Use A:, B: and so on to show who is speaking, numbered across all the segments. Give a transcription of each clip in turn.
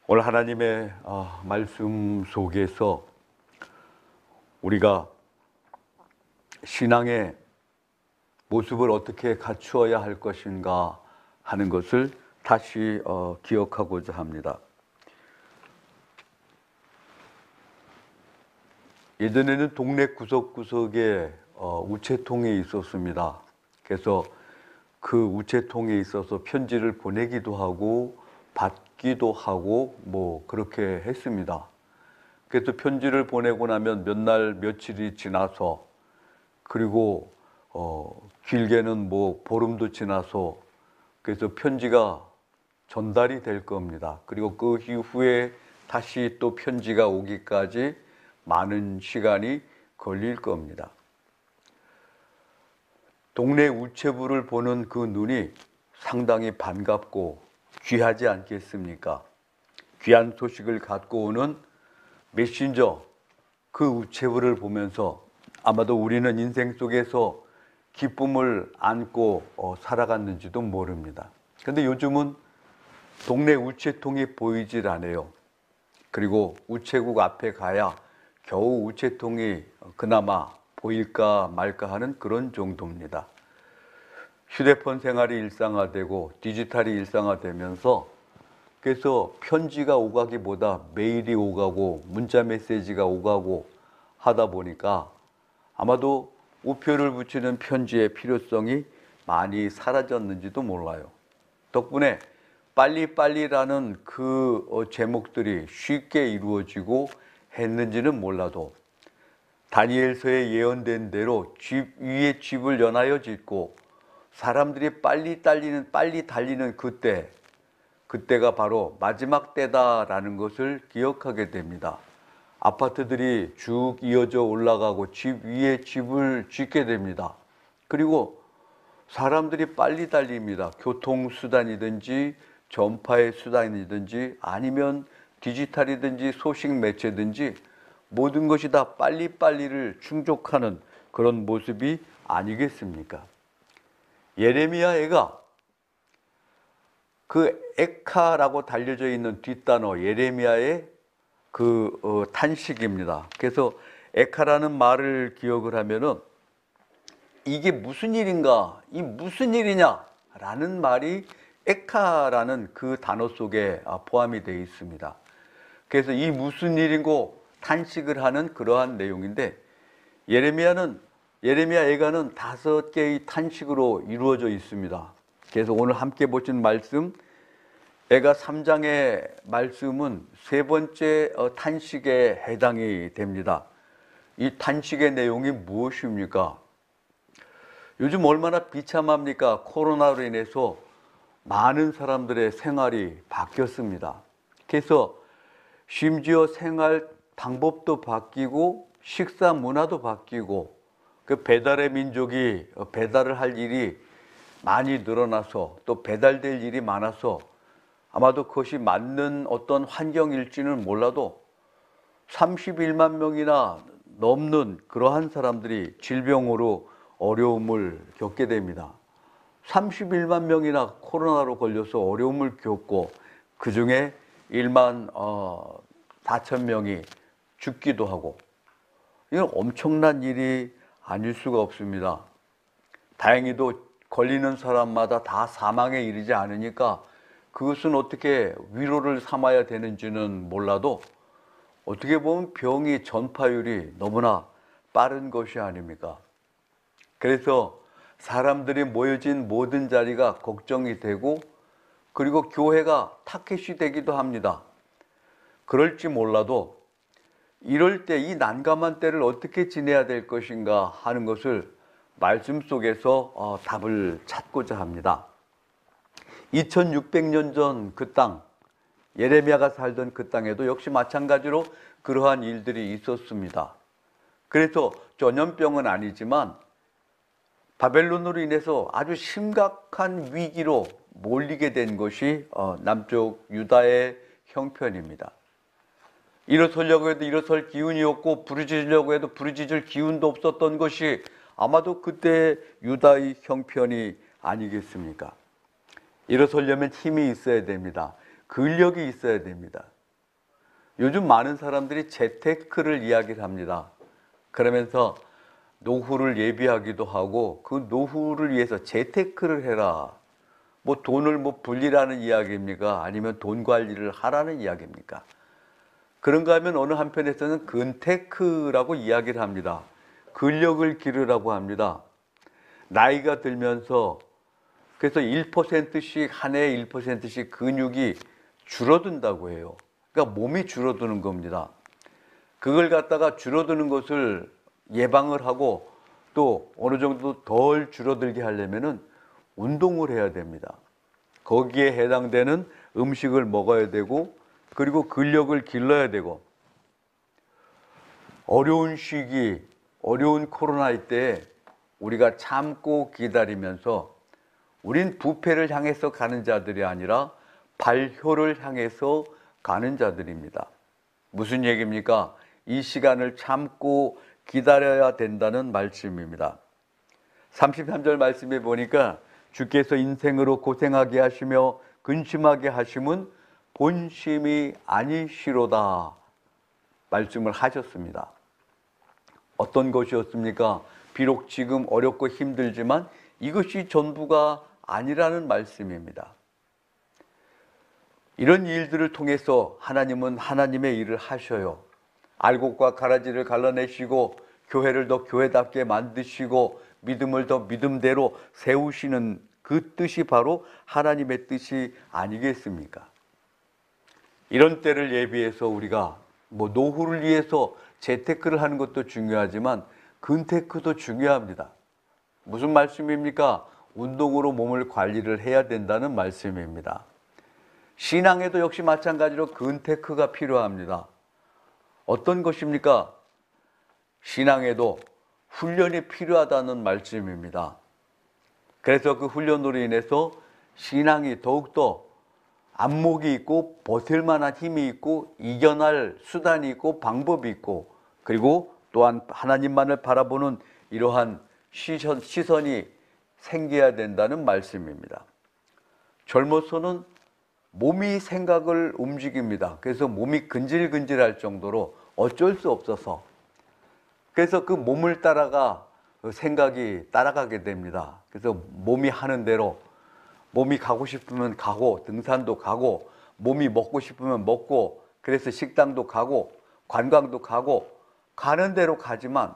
A: 오늘 하나님의 말씀 속에서 우리가 신앙의 모습을 어떻게 갖추어야 할 것인가 하는 것을 다시 기억하고자 합니다. 예전에는 동네 구석구석에 우체통이 있었습니다. 그래서 그 우체통에 있어서 편지를 보내기도 하고 받기도 하고 그렇게 했습니다. 그래서 편지를 보내고 나면 몇 날 며칠이 지나서, 그리고 길게는 보름도 지나서, 그래서 편지가 전달이 될 겁니다. 그리고 그 이후에 다시 또 편지가 오기까지 많은 시간이 걸릴 겁니다. 동네 우체부를 보는 그 눈이 상당히 반갑고 귀하지 않겠습니까? 귀한 소식을 갖고 오는 메신저, 그 우체부를 보면서 아마도 우리는 인생 속에서 기쁨을 안고 살아갔는지도 모릅니다. 그런데 요즘은 동네 우체통이 보이질 않아요. 그리고 우체국 앞에 가야 겨우 우체통이 그나마 보일까 말까 하는 그런 정도입니다. 휴대폰 생활이 일상화되고 디지털이 일상화되면서, 그래서 편지가 오가기보다 메일이 오가고 문자 메시지가 오가고 하다 보니까 아마도 우표를 붙이는 편지의 필요성이 많이 사라졌는지도 몰라요. 덕분에 빨리빨리라는 그 제목들이 쉽게 이루어지고 했는지는 몰라도, 다니엘서에 예언된 대로 집 위에 집을 연하여 짓고 사람들이 빨리 달리는 그때가 바로 마지막 때다라는 것을 기억하게 됩니다. 아파트들이 쭉 이어져 올라가고 집 위에 집을 짓게 됩니다. 그리고 사람들이 빨리 달립니다. 교통수단이든지 전파의 수단이든지 아니면 디지털이든지 소식 매체든지 모든 것이 다 빨리빨리를 충족하는 그런 모습이 아니겠습니까? 예레미야애가 그 에카라고 달려져 있는 뒷단어 예레미야의 탄식입니다. 그래서 에카라는 말을 기억을 하면은 이게 무슨 일인가, 이 무슨 일이냐 라는 말이 에카라는 그 단어 속에 포함이 되어 있습니다. 그래서 이 무슨 일이고 탄식을 하는 그러한 내용인데, 예레미야 애가는 5개의 탄식으로 이루어져 있습니다. 그래서 오늘 함께 보신 말씀, 애가 3장의 말씀은 3번째 탄식에 해당이 됩니다. 이 탄식의 내용이 무엇입니까? 요즘 얼마나 비참합니까? 코로나로 인해서 많은 사람들의 생활이 바뀌었습니다. 그래서 심지어 생활 방법도 바뀌고 식사 문화도 바뀌고, 그 배달의 민족이 배달을 할 일이 많이 늘어나서 또 배달될 일이 많아서 아마도 그것이 맞는 어떤 환경일지는 몰라도 31만 명이나 넘는 그러한 사람들이 질병으로 어려움을 겪게 됩니다. 31만 명이나 코로나로 걸려서 어려움을 겪고 그 중에 1만 4천 명이 죽기도 하고, 이건 엄청난 일이 아닐 수가 없습니다. 다행히도 걸리는 사람마다 다 사망에 이르지 않으니까 그것은 어떻게 위로를 삼아야 되는지는 몰라도, 어떻게 보면 병이 전파율이 너무나 빠른 것이 아닙니까? 그래서 사람들이 모여진 모든 자리가 걱정이 되고, 그리고 교회가 타켓이 되기도 합니다. 그럴지 몰라도 이럴 때, 이 난감한 때를 어떻게 지내야 될 것인가 하는 것을 말씀 속에서 답을 찾고자 합니다. 2600년 전 그 땅, 예레미야가 살던 그 땅에도 역시 마찬가지로 그러한 일들이 있었습니다. 그래서 전염병은 아니지만 바벨론으로 인해서 아주 심각한 위기로 몰리게 된 것이 남쪽 유다의 형편입니다. 일어서려고 해도 일어설 기운이 없고 부르짖으려고 해도 부르짖을 기운도 없었던 것이 아마도 그때 유다의 형편이 아니겠습니까? 일어서려면 힘이 있어야 됩니다. 근력이 있어야 됩니다. 요즘 많은 사람들이 재테크를 이야기를 합니다. 그러면서 노후를 예비하기도 하고 그 노후를 위해서 재테크를 해라. 뭐 돈을 뭐 불리라는 이야기입니까? 아니면 돈 관리를 하라는 이야기입니까? 그런가 하면 어느 한편에서는 근테크라고 이야기를 합니다. 근력을 기르라고 합니다. 나이가 들면서 그래서 1%씩 한 해에 1%씩 근육이 줄어든다고 해요. 그러니까 몸이 줄어드는 겁니다. 그걸 갖다가 줄어드는 것을 예방을 하고 또 어느 정도 덜 줄어들게 하려면은 운동을 해야 됩니다. 거기에 해당되는 음식을 먹어야 되고 그리고 근력을 길러야 되고 어려운 시기, 어려운 코로나 때에 우리가 참고 기다리면서 우린 부패를 향해서 가는 자들이 아니라 발효를 향해서 가는 자들입니다. 무슨 얘기입니까? 이 시간을 참고 기다려야 된다는 말씀입니다. 33절 말씀에 보니까 주께서 인생으로 고생하게 하시며 근심하게 하심은 본심이 아니시로다 말씀을 하셨습니다. 어떤 것이었습니까? 비록 지금 어렵고 힘들지만 이것이 전부가 아니라는 말씀입니다. 이런 일들을 통해서 하나님은 하나님의 일을 하셔요. 알곡과 가라지를 갈라내시고 교회를 더 교회답게 만드시고 믿음을 더 믿음대로 세우시는 그 뜻이 바로 하나님의 뜻이 아니겠습니까? 이런 때를 예비해서 우리가 뭐 노후를 위해서 재테크를 하는 것도 중요하지만 근테크도 중요합니다. 무슨 말씀입니까? 운동으로 몸을 관리를 해야 된다는 말씀입니다. 신앙에도 역시 마찬가지로 근테크가 필요합니다. 어떤 것입니까? 신앙에도 훈련이 필요하다는 말씀입니다. 그래서 그 훈련으로 인해서 신앙이 더욱더 안목이 있고 버틸 만한 힘이 있고 이겨낼 수단이 있고 방법이 있고 그리고 또한 하나님만을 바라보는 이러한 시선이 생겨야 된다는 말씀입니다. 젊어서는 몸이 생각을 움직입니다. 그래서 몸이 근질근질할 정도로 어쩔 수 없어서 그래서 그 몸을 따라가 생각이 따라가게 됩니다. 그래서 몸이 하는 대로 몸이 가고 싶으면 가고 등산도 가고 몸이 먹고 싶으면 먹고 그래서 식당도 가고 관광도 가고 가는 대로 가지만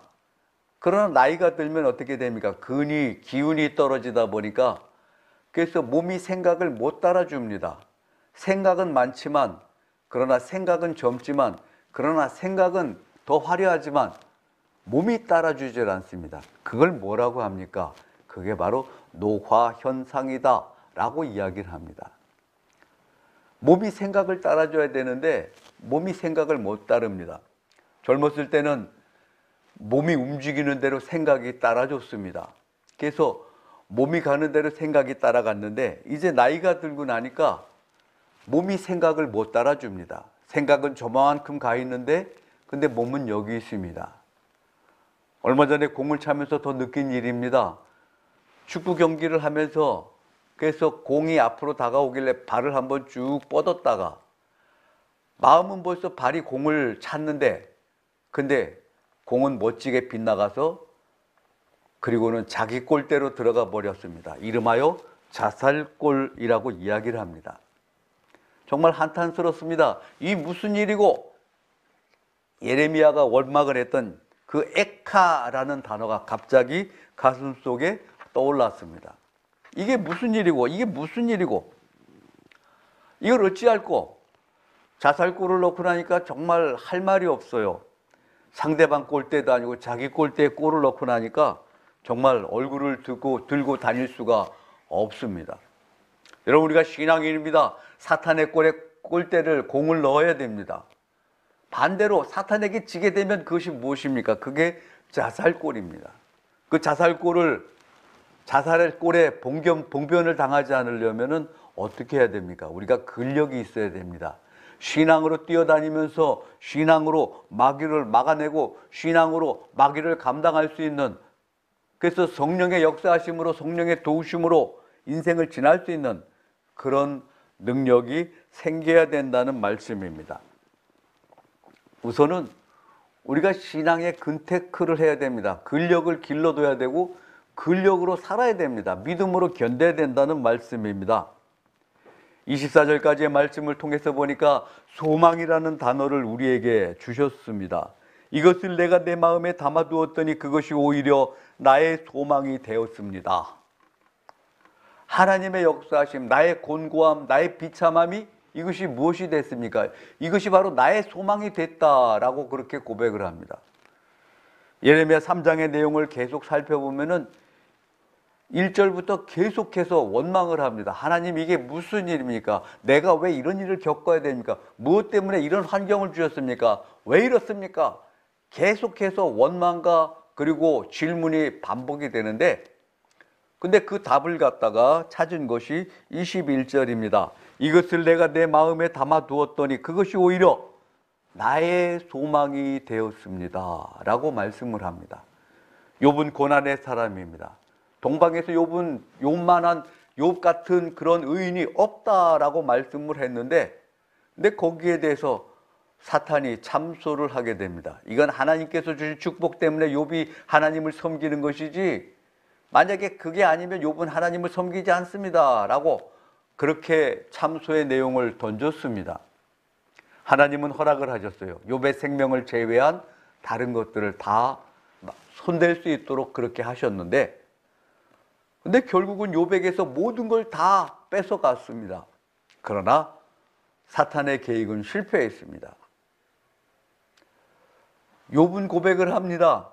A: 그러나 나이가 들면 어떻게 됩니까? 기운이 떨어지다 보니까 그래서 몸이 생각을 못 따라줍니다. 생각은 많지만 그러나 생각은 젊지만 그러나 생각은 더 화려하지만 몸이 따라주질 않습니다. 그걸 뭐라고 합니까? 그게 바로 노화 현상이다 라고 이야기를 합니다. 몸이 생각을 따라줘야 되는데 몸이 생각을 못 따릅니다. 젊었을 때는 몸이 움직이는 대로 생각이 따라줬습니다. 그래서 몸이 가는 대로 생각이 따라갔는데 이제 나이가 들고 나니까 몸이 생각을 못 따라줍니다. 생각은 저만큼 가 있는데 근데 몸은 여기 있습니다. 얼마 전에 공을 차면서 더 느낀 일입니다. 축구 경기를 하면서 그래서 공이 앞으로 다가오길래 발을 한번 쭉 뻗었다가 마음은 벌써 발이 공을 찼는데 근데 공은 멋지게 빗나가서 그리고는 자기 골대로 들어가 버렸습니다. 이름하여 자살골이라고 이야기를 합니다. 정말 한탄스럽습니다. 이 무슨 일이고 예레미야가 원망을 했던 그 에카라는 단어가 갑자기 가슴 속에 떠올랐습니다. 이게 무슨 일이고 이게 무슨 일이고 이걸 어찌할꼬 자살골을 넣고 나니까 정말 할 말이 없어요. 상대방 골대도 아니고 자기 골대에 골을 넣고 나니까 정말 얼굴을 들고 다닐 수가 없습니다. 여러분 우리가 신앙인입니다. 사탄의 골대를 공을 넣어야 됩니다. 반대로 사탄에게 지게 되면 그것이 무엇입니까? 그게 자살골입니다. 그 자살의 골에 봉변을 당하지 않으려면 어떻게 해야 됩니까? 우리가 근력이 있어야 됩니다. 신앙으로 뛰어다니면서 신앙으로 마귀를 막아내고 신앙으로 마귀를 감당할 수 있는 그래서 성령의 역사하심으로 성령의 도우심으로 인생을 지날 수 있는 그런 능력이 생겨야 된다는 말씀입니다. 우선은 우리가 신앙의 근테크를 해야 됩니다. 근력을 길러둬야 되고 근력으로 살아야 됩니다. 믿음으로 견뎌야 된다는 말씀입니다. 24절까지의 말씀을 통해서 보니까 소망이라는 단어를 우리에게 주셨습니다. 이것을 내가 내 마음에 담아두었더니 그것이 오히려 나의 소망이 되었습니다. 하나님의 역사하심, 나의 곤고함, 나의 비참함이 이것이 무엇이 됐습니까? 이것이 바로 나의 소망이 됐다라고 그렇게 고백을 합니다. 예레미야 3장의 내용을 계속 살펴보면은 1절부터 계속해서 원망을 합니다. 하나님, 이게 무슨 일입니까? 내가 왜 이런 일을 겪어야 됩니까? 무엇 때문에 이런 환경을 주셨습니까? 왜 이렇습니까? 계속해서 원망과 그리고 질문이 반복이 되는데, 근데 그 답을 갖다가 찾은 것이 21절입니다. 이것을 내가 내 마음에 담아두었더니 그것이 오히려 나의 소망이 되었습니다 라고 말씀을 합니다. 욥은 고난의 사람입니다. 동방에서 욥만한 욥 같은 그런 의인이 없다라고 말씀을 했는데, 근데 거기에 대해서 사탄이 참소를 하게 됩니다. 이건 하나님께서 주신 축복 때문에 욥이 하나님을 섬기는 것이지, 만약에 그게 아니면 욥은 하나님을 섬기지 않습니다 라고 그렇게 참소의 내용을 던졌습니다. 하나님은 허락을 하셨어요. 욥의 생명을 제외한 다른 것들을 다 손댈 수 있도록 그렇게 하셨는데, 근데 결국은 욥에게서 모든 걸 다 뺏어갔습니다. 그러나 사탄의 계획은 실패했습니다. 욥은 고백을 합니다.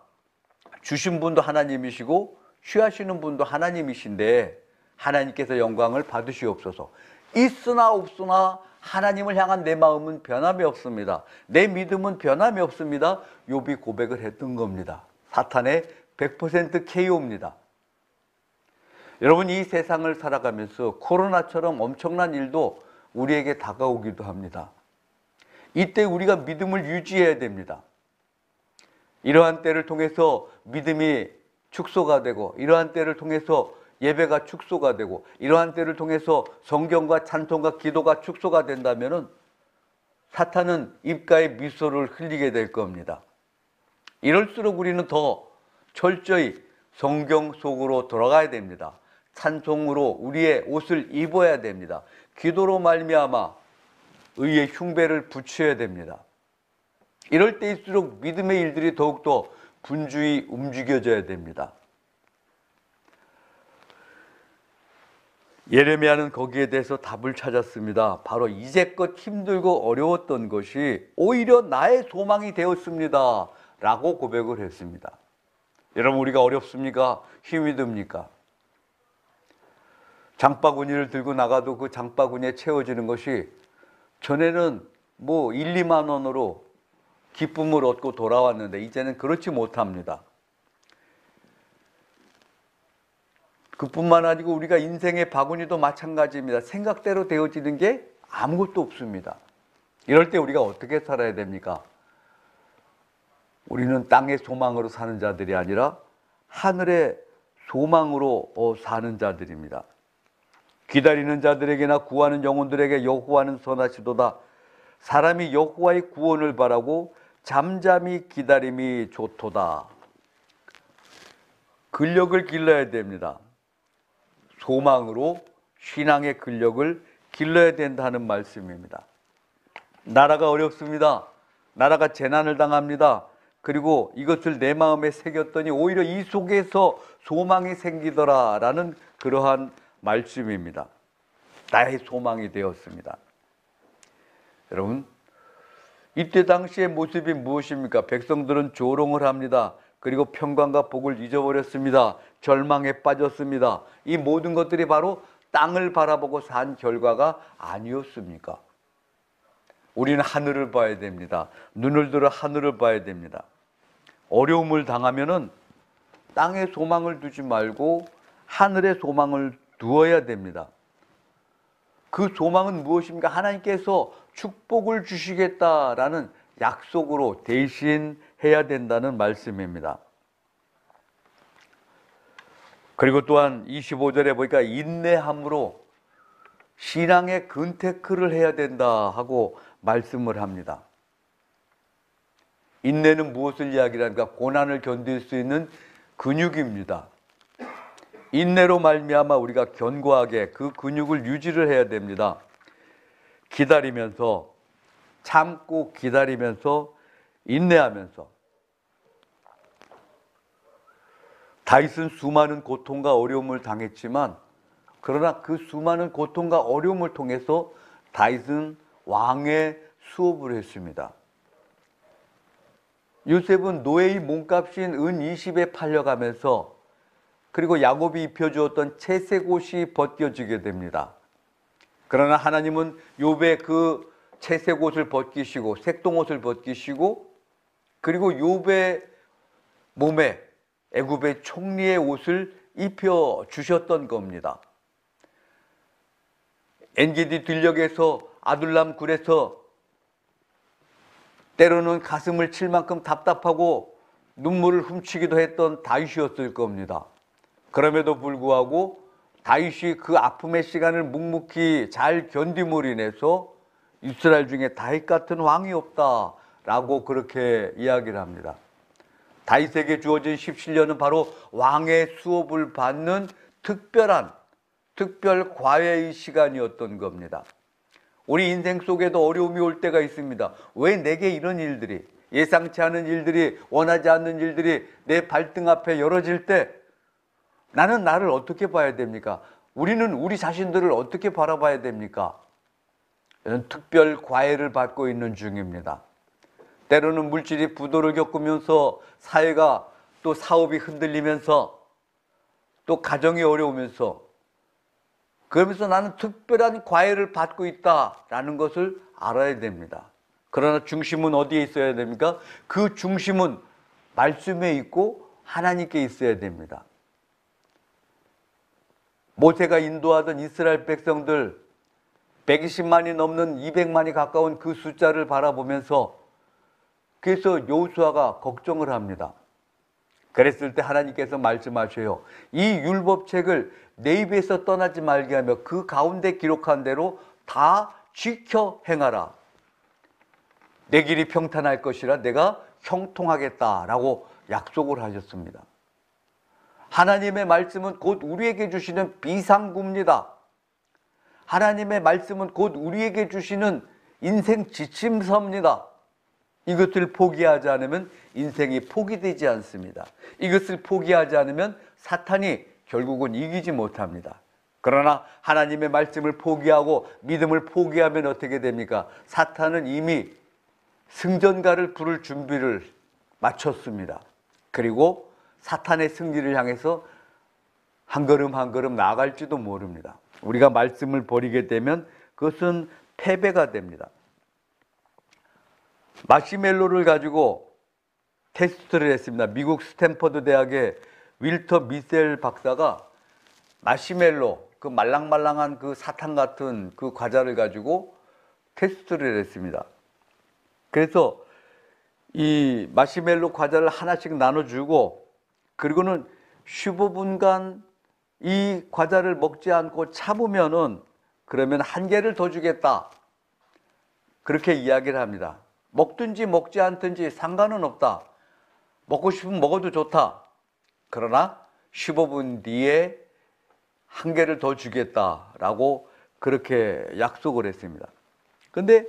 A: 주신 분도 하나님이시고 취하시는 분도 하나님이신데 하나님께서 영광을 받으시옵소서. 있으나 없으나 하나님을 향한 내 마음은 변함이 없습니다. 내 믿음은 변함이 없습니다. 욥이 고백을 했던 겁니다. 사탄의 100% KO입니다. 여러분, 이 세상을 살아가면서 코로나처럼 엄청난 일도 우리에게 다가오기도 합니다. 이때 우리가 믿음을 유지해야 됩니다. 이러한 때를 통해서 믿음이 축소가 되고, 이러한 때를 통해서 예배가 축소가 되고, 이러한 때를 통해서 성경과 찬송과 기도가 축소가 된다면 사탄은 입가에 미소를 흘리게 될 겁니다. 이럴수록 우리는 더 철저히 성경 속으로 돌아가야 됩니다. 찬송으로 우리의 옷을 입어야 됩니다. 기도로 말미암아 의의 흉배를 붙여야 됩니다. 이럴 때일수록 믿음의 일들이 더욱더 분주히 움직여져야 됩니다. 예레미야는 거기에 대해서 답을 찾았습니다. 바로 이제껏 힘들고 어려웠던 것이 오히려 나의 소망이 되었습니다 라고 고백을 했습니다. 여러분, 우리가 어렵습니까? 힘이 듭니까? 장바구니를 들고 나가도 그 장바구니에 채워지는 것이 전에는 1, 2만 원으로 기쁨을 얻고 돌아왔는데 이제는 그렇지 못합니다. 그뿐만 아니고 우리가 인생의 바구니도 마찬가지입니다. 생각대로 되어지는 게 아무것도 없습니다. 이럴 때 우리가 어떻게 살아야 됩니까? 우리는 땅의 소망으로 사는 자들이 아니라 하늘의 소망으로 사는 자들입니다. 기다리는 자들에게나 구하는 영혼들에게 여호와는 선하시도다. 사람이 여호와의 구원을 바라고 잠잠히 기다림이 좋도다. 근력을 길러야 됩니다. 소망으로 신앙의 근력을 길러야 된다는 말씀입니다. 나라가 어렵습니다. 나라가 재난을 당합니다. 그리고 이것을 내 마음에 새겼더니 오히려 이 속에서 소망이 생기더라라는 그러한 말씀입니다. 나의 소망이 되었습니다. 여러분, 이때 당시의 모습이 무엇입니까? 백성들은 조롱을 합니다. 그리고 평강과 복을 잊어버렸습니다. 절망에 빠졌습니다. 이 모든 것들이 바로 땅을 바라보고 산 결과가 아니었습니까? 우리는 하늘을 봐야 됩니다. 눈을 들어 하늘을 봐야 됩니다. 어려움을 당하면은 땅에 소망을 두지 말고 하늘에 소망을 두어야 됩니다. 그 소망은 무엇입니까? 하나님께서 축복을 주시겠다라는 약속으로 대신해야 된다는 말씀입니다. 그리고 또한 25절에 보니까 인내함으로 신앙의 근테크를 해야 된다 하고 말씀을 합니다. 인내는 무엇을 이야기하는가? 고난을 견딜 수 있는 근육입니다. 인내로 말미암아 우리가 견고하게 그 근육을 유지를 해야 됩니다. 기다리면서, 참고 기다리면서, 인내하면서. 다윗은 수많은 고통과 어려움을 당했지만, 그러나 그 수많은 고통과 어려움을 통해서 다윗은 왕의 수업을 했습니다. 요셉은 노예의 몸값인 은 20에 팔려가면서, 그리고 야곱이 입혀주었던 채색 옷이 벗겨지게 됩니다. 그러나 하나님은 욥의 그 채색 옷을 벗기시고 색동 옷을 벗기시고, 그리고 욥의 몸에 애굽의 총리의 옷을 입혀 주셨던 겁니다. 엔게디 들녘에서 아둘람 굴에서 때로는 가슴을 칠 만큼 답답하고 눈물을 훔치기도 했던 다윗이었을 겁니다. 그럼에도 불구하고 다윗이 그 아픔의 시간을 묵묵히 잘 견딤으로 인해서 이스라엘 중에 다윗 같은 왕이 없다라고 그렇게 이야기를 합니다. 다윗에게 주어진 17년은 바로 왕의 수업을 받는 특별 과외의 시간이었던 겁니다. 우리 인생 속에도 어려움이 올 때가 있습니다. 왜 내게 이런 일들이, 예상치 않은 일들이, 원하지 않는 일들이 내 발등 앞에 열어질 때 나는 나를 어떻게 봐야 됩니까? 우리는 우리 자신들을 어떻게 바라봐야 됩니까? 이런 특별 과외를 받고 있는 중입니다. 때로는 물질이 부도를 겪으면서 사회가 또 사업이 흔들리면서 또 가정이 어려우면서, 그러면서 나는 특별한 과외를 받고 있다라는 것을 알아야 됩니다. 그러나 중심은 어디에 있어야 됩니까? 그 중심은 말씀에 있고 하나님께 있어야 됩니다. 모세가 인도하던 이스라엘 백성들 120만이 넘는 200만이 가까운 그 숫자를 바라보면서, 그래서 여호수아가 걱정을 합니다. 그랬을 때 하나님께서 말씀하셔요. 이 율법책을 내 입에서 떠나지 말게 하며 그 가운데 기록한 대로 다 지켜 행하라. 내 길이 평탄할 것이라 내가 형통하겠다라고 약속을 하셨습니다. 하나님의 말씀은 곧 우리에게 주시는 비상구입니다. 하나님의 말씀은 곧 우리에게 주시는 인생 지침서입니다. 이것을 포기하지 않으면 인생이 포기되지 않습니다. 이것을 포기하지 않으면 사탄이 결국은 이기지 못합니다. 그러나 하나님의 말씀을 포기하고 믿음을 포기하면 어떻게 됩니까? 사탄은 이미 승전가를 부를 준비를 마쳤습니다. 그리고 사탄의 승리를 향해서 한 걸음 한 걸음 나아갈지도 모릅니다. 우리가 말씀을 버리게 되면 그것은 패배가 됩니다. 마시멜로를 가지고 테스트를 했습니다. 미국 스탠퍼드 대학의 윌터 미셀 박사가 마시멜로, 그 말랑말랑한 그 사탕 같은 그 과자를 가지고 테스트를 했습니다. 그래서 이 마시멜로 과자를 하나씩 나눠주고, 그리고는 15분간 이 과자를 먹지 않고 참으면은 그러면 한 개를 더 주겠다, 그렇게 이야기를 합니다. 먹든지 먹지 않든지 상관은 없다. 먹고 싶으면 먹어도 좋다. 그러나 15분 뒤에 한 개를 더 주겠다라고 그렇게 약속을 했습니다. 근데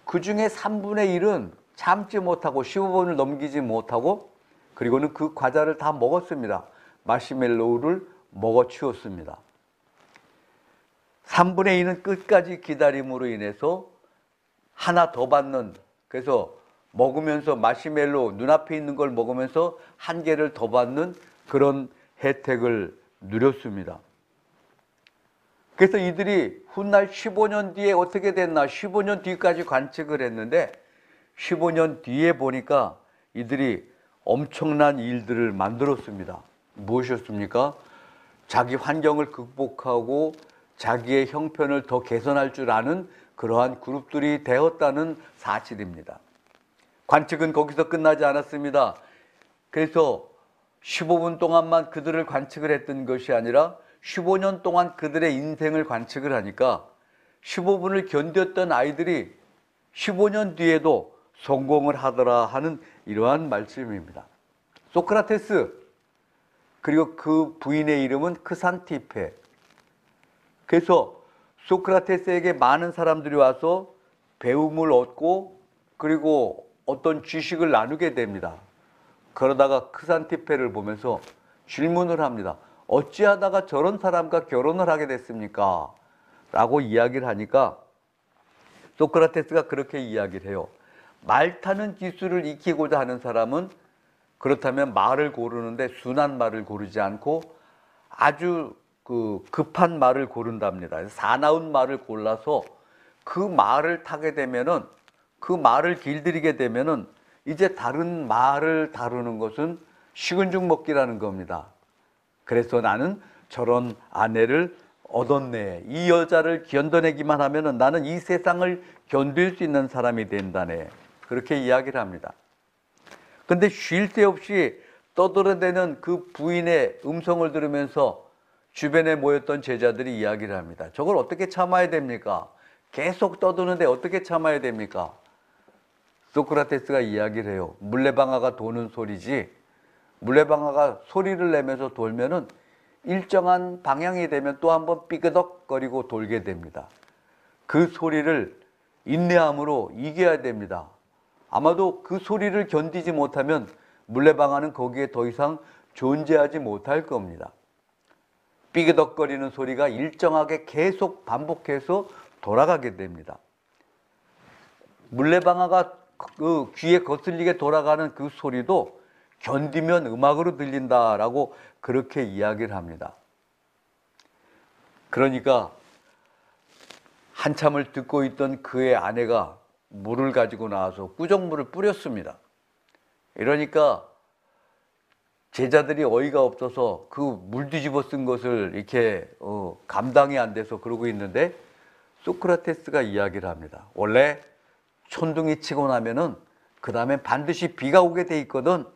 A: 그 중에 3분의 1은 참지 못하고 15분을 넘기지 못하고, 그리고는 그 과자를 다 먹었습니다. 마시멜로우를 먹어치웠습니다. 3분의 2는 끝까지 기다림으로 인해서 하나 더 받는, 그래서 먹으면서 마시멜로 눈앞에 있는 걸 먹으면서 한 개를 더 받는 그런 혜택을 누렸습니다. 그래서 이들이 훗날 15년 뒤에 어떻게 됐나, 15년 뒤까지 관측을 했는데 15년 뒤에 보니까 이들이 엄청난 일들을 만들었습니다. 무엇이었습니까? 자기 환경을 극복하고 자기의 형편을 더 개선할 줄 아는 그러한 그룹들이 되었다는 사실입니다. 관측은 거기서 끝나지 않았습니다. 그래서 15분 동안만 그들을 관측을 했던 것이 아니라 15년 동안 그들의 인생을 관측을 하니까 15분을 견뎠던 아이들이 15년 뒤에도 성공을 하더라 하는 이러한 말씀입니다. 소크라테스, 그리고 그 부인의 이름은 크산티페. 그래서 소크라테스에게 많은 사람들이 와서 배움을 얻고 그리고 어떤 지식을 나누게 됩니다. 그러다가 크산티페를 보면서 질문을 합니다. 어찌하다가 저런 사람과 결혼을 하게 됐습니까? 라고 이야기를 하니까 소크라테스가 그렇게 이야기를 해요. 말 타는 기술을 익히고자 하는 사람은 그렇다면 말을 고르는데 순한 말을 고르지 않고 아주 급한 말을 고른답니다. 사나운 말을 골라서 그 말을 타게 되면은, 그 말을 길들이게 되면은 이제 다른 말을 다루는 것은 식은 죽 먹기라는 겁니다. 그래서 나는 저런 아내를 얻었네. 이 여자를 견뎌내기만 하면은 나는 이 세상을 견딜 수 있는 사람이 된다네. 그렇게 이야기를 합니다. 근데 쉴 새 없이 떠들어대는 그 부인의 음성을 들으면서 주변에 모였던 제자들이 이야기를 합니다. 저걸 어떻게 참아야 됩니까? 계속 떠드는데 어떻게 참아야 됩니까? 소크라테스가 이야기를 해요. 물레방아가 도는 소리지, 물레방아가 소리를 내면서 돌면은 일정한 방향이 되면 또 한번 삐그덕거리고 돌게 됩니다. 그 소리를 인내함으로 이겨야 됩니다. 아마도 그 소리를 견디지 못하면 물레방아는 거기에 더 이상 존재하지 못할 겁니다. 삐그덕거리는 소리가 일정하게 계속 반복해서 돌아가게 됩니다. 물레방아가 그 귀에 거슬리게 돌아가는 그 소리도 견디면 음악으로 들린다라고 그렇게 이야기를 합니다. 그러니까 한참을 듣고 있던 그의 아내가 물을 가지고 나와서 꾸정물을 뿌렸습니다. 이러니까 제자들이 어이가 없어서 그 물 뒤집어 쓴 것을 이렇게 감당이 안 돼서 그러고 있는데 소크라테스가 이야기를 합니다. 원래 천둥이 치고 나면은 그 다음에 반드시 비가 오게 돼 있거든.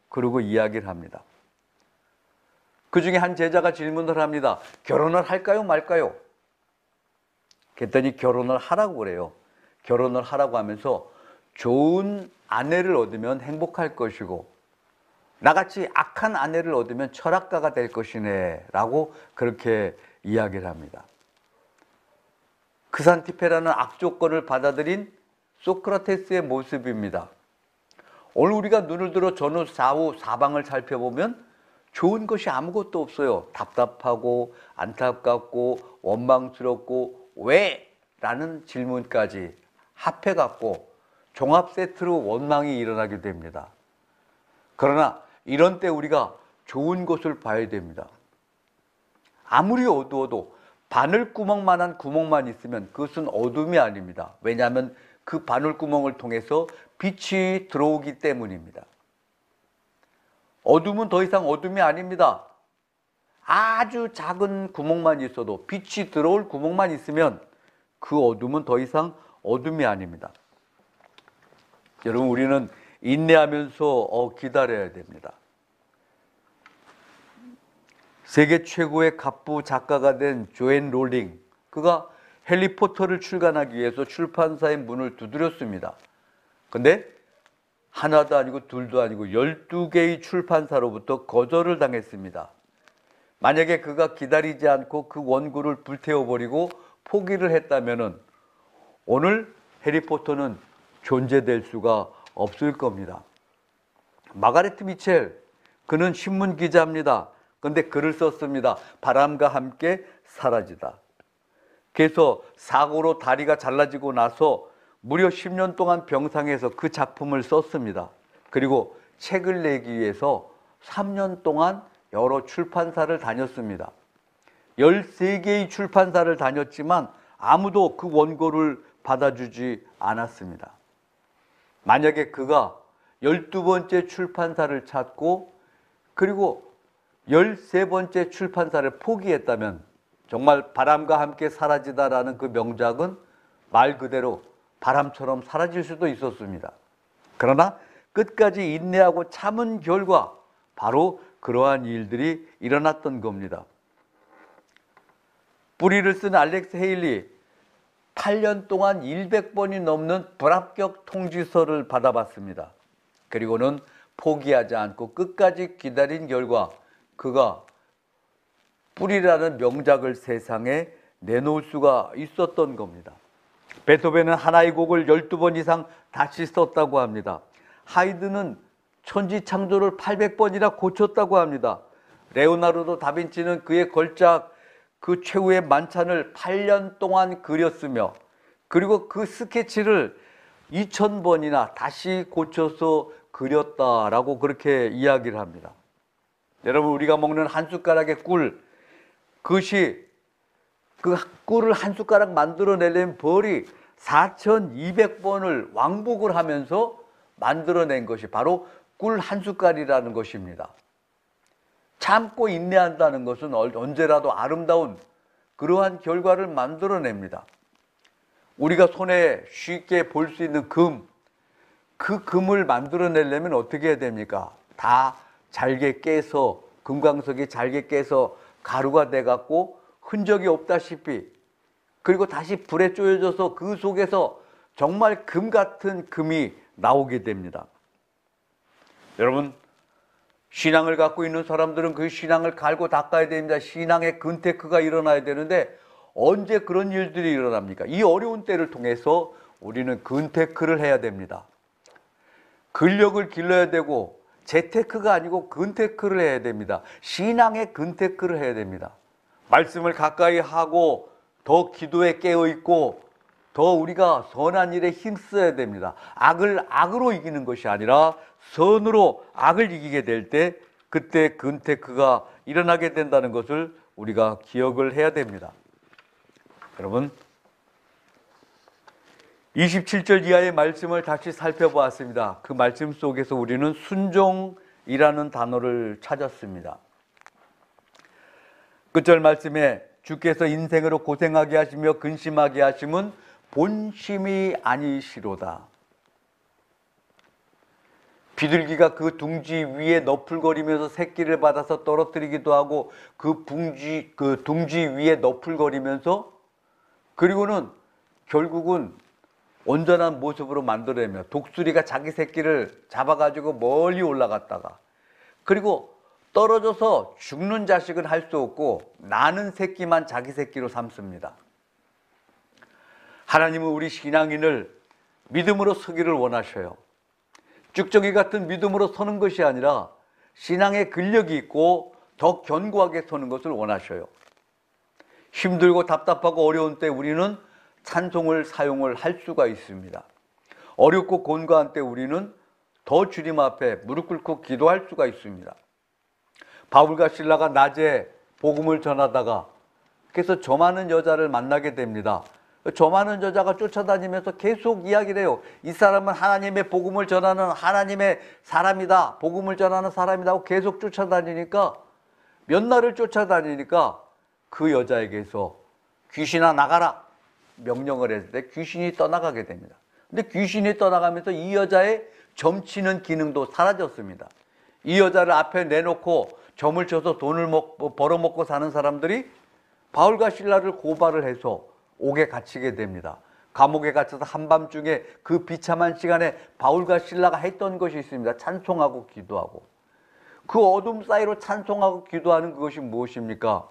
A: 그러고 이야기를 합니다. 그 중에 한 제자가 질문을 합니다. 결혼을 할까요 말까요? 그랬더니 결혼을 하라고 그래요. 결혼을 하라고 하면서 좋은 아내를 얻으면 행복할 것이고 나같이 악한 아내를 얻으면 철학가가 될 것이네 라고 그렇게 이야기를 합니다. 크산티페라는 악조건을 받아들인 소크라테스의 모습입니다. 오늘 우리가 눈을 들어 전후 좌우 사방을 살펴보면 좋은 것이 아무것도 없어요. 답답하고 안타깝고 원망스럽고 왜? 라는 질문까지 합해갖고 종합 세트로 원망이 일어나게 됩니다. 그러나 이런 때 우리가 좋은 것을 봐야 됩니다. 아무리 어두워도 바늘구멍만한 구멍만 있으면 그것은 어둠이 아닙니다. 왜냐하면 그 바늘구멍을 통해서 빛이 들어오기 때문입니다. 어둠은 더 이상 어둠이 아닙니다. 아주 작은 구멍만 있어도 빛이 들어올 구멍만 있으면 그 어둠은 더 이상 어둠이 아닙니다. 여러분, 우리는 인내하면서 기다려야 됩니다. 세계 최고의 갑부 작가가 된 조앤 롤링, 그가 해리포터를 출간하기 위해서 출판사의 문을 두드렸습니다. 근데 하나도 아니고 둘도 아니고 12개의 출판사로부터 거절을 당했습니다. 만약에 그가 기다리지 않고 그 원고를 불태워버리고 포기를 했다면 오늘 해리포터는 존재될 수가 없을 겁니다. 마가레트 미첼, 그는 신문 기자입니다. 그런데 글을 썼습니다. 바람과 함께 사라지다. 그래서 사고로 다리가 잘라지고 나서 무려 10년 동안 병상에서 그 작품을 썼습니다. 그리고 책을 내기 위해서 3년 동안 여러 출판사를 다녔습니다. 13개의 출판사를 다녔지만 아무도 그 원고를 받아주지 않았습니다. 만약에 그가 12번째 출판사를 찾고 그리고 13번째 출판사를 포기했다면 정말 바람과 함께 사라지다라는 그 명작은 말 그대로 바람처럼 사라질 수도 있었습니다. 그러나 끝까지 인내하고 참은 결과 바로 그러한 일들이 일어났던 겁니다. 뿌리를 쓴 알렉스 헤일리, 8년 동안 100번이 넘는 불합격 통지서를 받아봤습니다. 그리고는 포기하지 않고 끝까지 기다린 결과 그가 뿔이라는 명작을 세상에 내놓을 수가 있었던 겁니다. 베토벤은 하나의 곡을 12번 이상 다시 썼다고 합니다. 하이드는 천지창조를 800번이나 고쳤다고 합니다. 레오나르도 다빈치는 그의 걸작 그 최후의 만찬을 8년 동안 그렸으며 그리고 그 스케치를 2000번이나 다시 고쳐서 그렸다라고 그렇게 이야기를 합니다. 여러분, 우리가 먹는 한 숟가락의 꿀, 그것이 그 꿀을 한 숟가락 만들어내려면 벌이 4200번을 왕복을 하면서 만들어낸 것이 바로 꿀 한 숟갈이라는 것입니다. 참고 인내한다는 것은 언제라도 아름다운 그러한 결과를 만들어냅니다. 우리가 손에 쉽게 볼 수 있는 금, 그 금을 만들어내려면 어떻게 해야 됩니까? 다 잘게 깨서, 금광석이 잘게 깨서 가루가 돼갖고 흔적이 없다시피, 그리고 다시 불에 쪼여져서 그 속에서 정말 금 같은 금이 나오게 됩니다. 여러분, 신앙을 갖고 있는 사람들은 그 신앙을 갈고 닦아야 됩니다. 신앙의 근테크가 일어나야 되는데 언제 그런 일들이 일어납니까? 이 어려운 때를 통해서 우리는 근테크를 해야 됩니다. 근력을 길러야 되고 재테크가 아니고 근테크를 해야 됩니다. 신앙의 근테크를 해야 됩니다. 말씀을 가까이 하고 더 기도에 깨어있고 더 우리가 선한 일에 힘써야 됩니다. 악을 악으로 이기는 것이 아니라 선으로 악을 이기게 될 때 그때 근테크가 일어나게 된다는 것을 우리가 기억을 해야 됩니다. 여러분, 27절 이하의 말씀을 다시 살펴보았습니다. 그 말씀 속에서 우리는 순종이라는 단어를 찾았습니다. 끝절 말씀에 주께서 인생으로 고생하게 하시며 근심하게 하심은 본심이 아니시로다. 비둘기가 그 둥지 위에 너풀거리면서 새끼를 받아서 떨어뜨리기도 하고 그 둥지 위에 너풀거리면서 그리고는 결국은 온전한 모습으로 만들어내며 독수리가 자기 새끼를 잡아가지고 멀리 올라갔다가 그리고 떨어져서 죽는 자식은 할 수 없고 나는 새끼만 자기 새끼로 삼습니다. 하나님은 우리 신앙인을 믿음으로 서기를 원하셔요. 쭉정이 같은 믿음으로 서는 것이 아니라 신앙의 근력이 있고 더 견고하게 서는 것을 원하셔요. 힘들고 답답하고 어려운 때 우리는 찬송을 사용을 할 수가 있습니다. 어렵고 곤고한 때 우리는 더 주님 앞에 무릎 꿇고 기도할 수가 있습니다. 바울과 실라가 낮에 복음을 전하다가 그래서 저 많은 여자를 만나게 됩니다. 저 많은 여자가 쫓아다니면서 계속 이야기를 해요. 이 사람은 하나님의 복음을 전하는 하나님의 사람이다. 복음을 전하는 사람이다 하고 계속 쫓아다니니까 몇 날을 쫓아다니니까 그 여자에게서 귀신아 나가라 명령을 했을 때 귀신이 떠나가게 됩니다. 근데 귀신이 떠나가면서 이 여자의 점치는 기능도 사라졌습니다. 이 여자를 앞에 내놓고 점을 쳐서 돈을 벌어먹고 사는 사람들이 바울과 실라를 고발을 해서 옥에 갇히게 됩니다. 감옥에 갇혀서 한밤중에 그 비참한 시간에 바울과 실라가 했던 것이 있습니다. 찬송하고 기도하고. 그 어둠 사이로 찬송하고 기도하는 그것이 무엇입니까?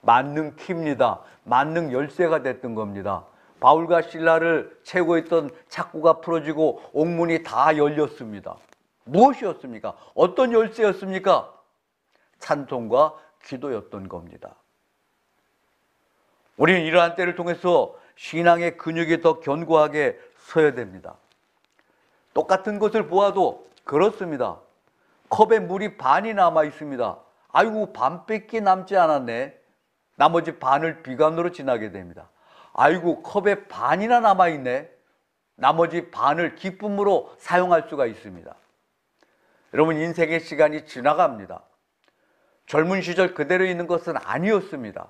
A: 만능 키입니다. 만능 열쇠가 됐던 겁니다. 바울과 실라를 채우고 있던 착고가 풀어지고 옥문이 다 열렸습니다. 무엇이었습니까? 어떤 열쇠였습니까? 찬송과 기도였던 겁니다. 우리는 이러한 때를 통해서 신앙의 근육이 더 견고하게 서야 됩니다. 똑같은 것을 보아도 그렇습니다. 컵에 물이 반이 남아 있습니다. 아이고, 반밖에 남지 않았네. 나머지 반을 비관으로 지나게 됩니다. 아이고, 컵에 반이나 남아 있네. 나머지 반을 기쁨으로 사용할 수가 있습니다. 여러분, 인생의 시간이 지나갑니다. 젊은 시절 그대로 있는 것은 아니었습니다.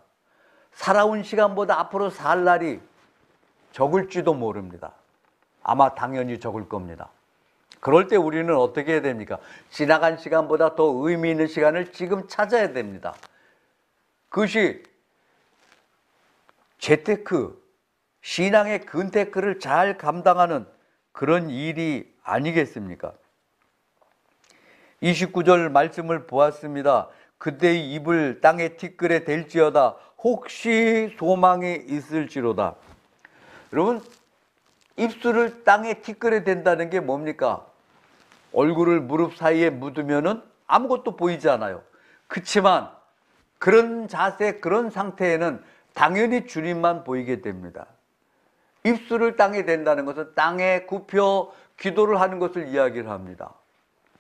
A: 살아온 시간보다 앞으로 살 날이 적을지도 모릅니다. 아마 당연히 적을 겁니다. 그럴 때 우리는 어떻게 해야 됩니까? 지나간 시간보다 더 의미 있는 시간을 지금 찾아야 됩니다. 그것이 재테크, 신앙의 근태크를 잘 감당하는 그런 일이 아니겠습니까? 29절 말씀을 보았습니다. 그때의 입을 땅에 티끌에 댈지어다 혹시 소망이 있을지로다. 여러분, 입술을 땅에 티끌에 댄다는 게 뭡니까? 얼굴을 무릎 사이에 묻으면은 아무것도 보이지 않아요. 그렇지만 그런 자세, 그런 상태에는 당연히 주님만 보이게 됩니다. 입술을 땅에 댄다는 것은 땅에 굽혀 기도를 하는 것을 이야기를 합니다.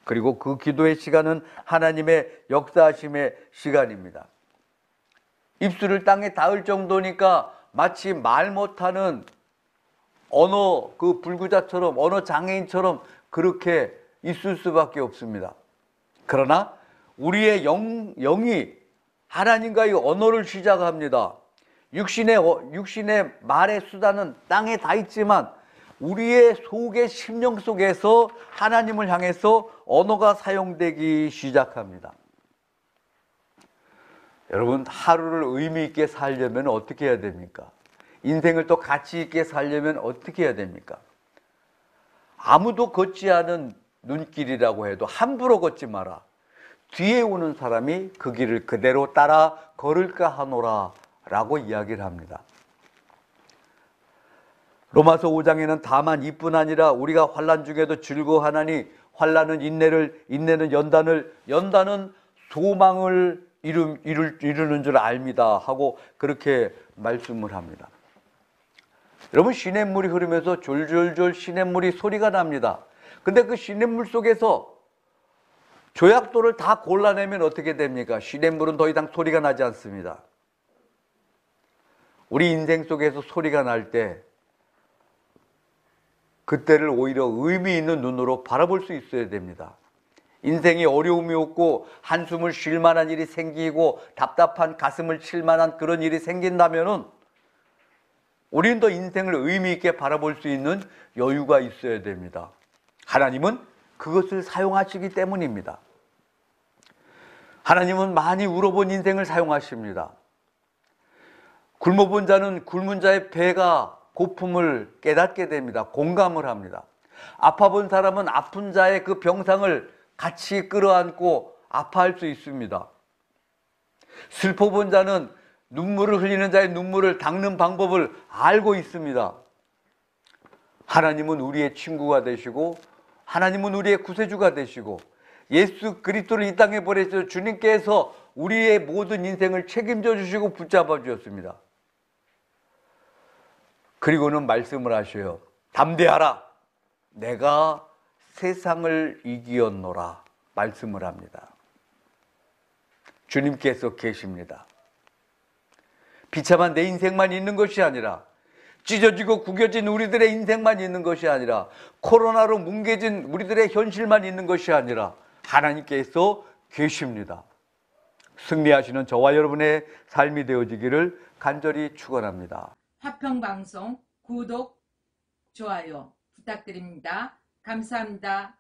A: 그리고 그 기도의 시간은 하나님의 역사하심의 시간입니다. 입술을 땅에 닿을 정도니까 마치 말 못하는 언어 그 불구자처럼, 언어 장애인처럼 그렇게 있을 수밖에 없습니다. 그러나 우리의 영이 하나님과의 언어를 시작합니다. 육신의 말의 수단은 땅에 다 있지만 우리의 속의 심령 속에서 하나님을 향해서 언어가 사용되기 시작합니다. 여러분, 하루를 의미 있게 살려면 어떻게 해야 됩니까? 인생을 또 가치 있게 살려면 어떻게 해야 됩니까? 아무도 걷지 않은 눈길이라고 해도 함부로 걷지 마라. 뒤에 오는 사람이 그 길을 그대로 따라 걸을까 하노라 라고 이야기를 합니다. 로마서 5장에는 다만 이뿐 아니라 우리가 환난 중에도 즐거워하나니 환난은 인내는 연단은 소망을 이루는 줄 압니다 하고 그렇게 말씀을 합니다. 여러분, 시냇물이 흐르면서 졸졸졸 시냇물이 소리가 납니다. 근데 그 시냇물 속에서 조약돌을 다 골라내면 어떻게 됩니까? 시냇물은 더 이상 소리가 나지 않습니다. 우리 인생 속에서 소리가 날 때 그때를 오히려 의미 있는 눈으로 바라볼 수 있어야 됩니다. 인생이 어려움이 없고 한숨을 쉴 만한 일이 생기고 답답한 가슴을 칠 만한 그런 일이 생긴다면은 우리는 더 인생을 의미 있게 바라볼 수 있는 여유가 있어야 됩니다. 하나님은 그것을 사용하시기 때문입니다. 하나님은 많이 울어본 인생을 사용하십니다. 굶어본 자는 굶은 자의 배가 고픔을 깨닫게 됩니다. 공감을 합니다. 아파본 사람은 아픈 자의 그 병상을 같이 끌어안고 아파할 수 있습니다. 슬퍼본 자는 눈물을 흘리는 자의 눈물을 닦는 방법을 알고 있습니다. 하나님은 우리의 친구가 되시고 하나님은 우리의 구세주가 되시고 예수 그리스도를 이 땅에 보내셔서 주님께서 우리의 모든 인생을 책임져 주시고 붙잡아 주셨습니다. 그리고는 말씀을 하셔요. 담대하라. 내가 세상을 이기었노라. 말씀을 합니다. 주님께서 계십니다. 비참한 내 인생만 있는 것이 아니라 찢어지고 구겨진 우리들의 인생만 있는 것이 아니라 코로나로 뭉개진 우리들의 현실만 있는 것이 아니라 하나님께서 계십니다. 승리하시는 저와 여러분의 삶이 되어지기를 간절히 축원합니다.
B: 화평방송 구독, 좋아요 부탁드립니다. 감사합니다.